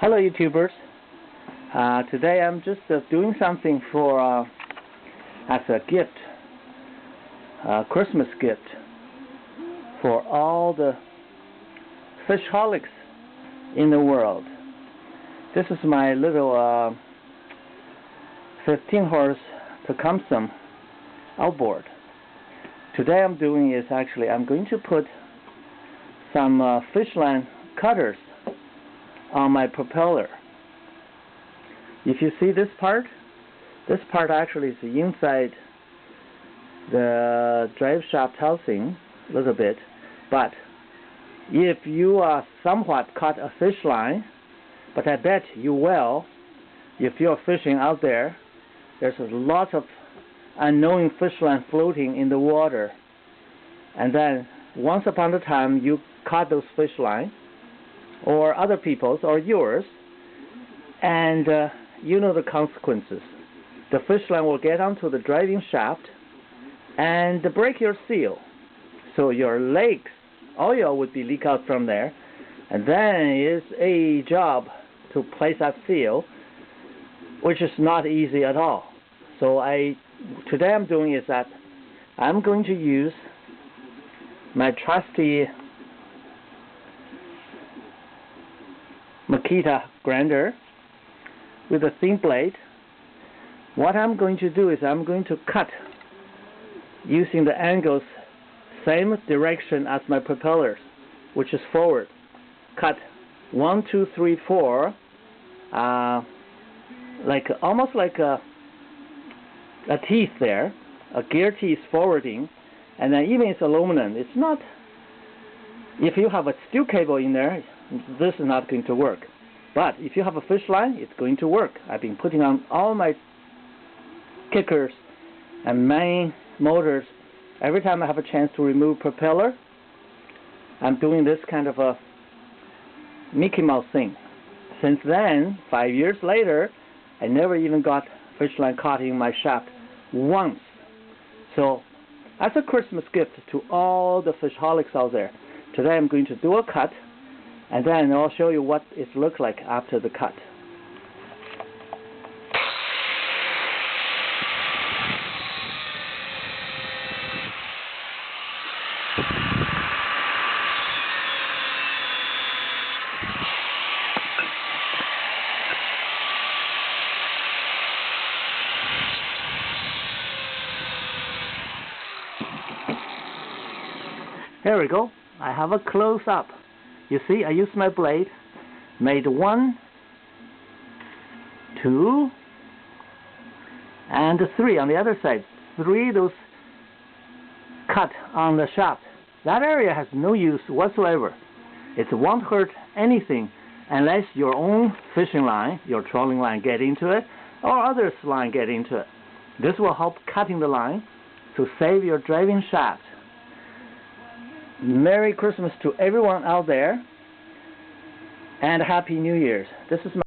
Hello YouTubers. Today I'm just doing something for as a gift, Christmas gift for all the fishaholics in the world. This is my little 15-horse Tecumseh outboard. Today I'm doing is actually I'm going to put some fishline cutters on my propeller. If you see this part actually is inside the drive shaft housing a little bit, but if you somewhat caught a fish line, but I bet you will, if you're fishing out there, there's a lot of unknown fish line floating in the water, and then once upon a time you caught those fish line, or other people's or yours, and you know the consequences. The fish line will get onto the driving shaft and break your seal, so your legs, oil would be leak out from there, and then it's a job to place that seal, which is not easy at all. So today I'm doing is that I'm going to use my trusty Makita grinder with a thin blade. What I'm going to do is I'm going to cut using the angles same direction as my propellers, which is forward. Cut 1, 2, 3, 4, like almost like a teeth there, a gear teeth forwarding, and then even it's aluminum. It's not. If you have a steel cable in there, this is not going to work. But if you have a fish line, it's going to work. I've been putting on all my kickers and main motors. Every time I have a chance to remove propeller, I'm doing this kind of a Mickey Mouse thing. Since then, 5 years later, I never even got fish line caught in my shaft once. So, as a Christmas gift to all the fishaholics out there, today I'm going to do a cut, and then I'll show you what it looks like after the cut. Here we go. I have a close-up. You see, I used my blade, made 1, 2, and 3 on the other side. 3 those cut on the shaft. That area has no use whatsoever. It won't hurt anything unless your own fishing line, your trolling line, get into it, or others' line get into it. This will help cutting the line to save your driving shaft. Merry Christmas to everyone out there, and Happy New Year's. This is my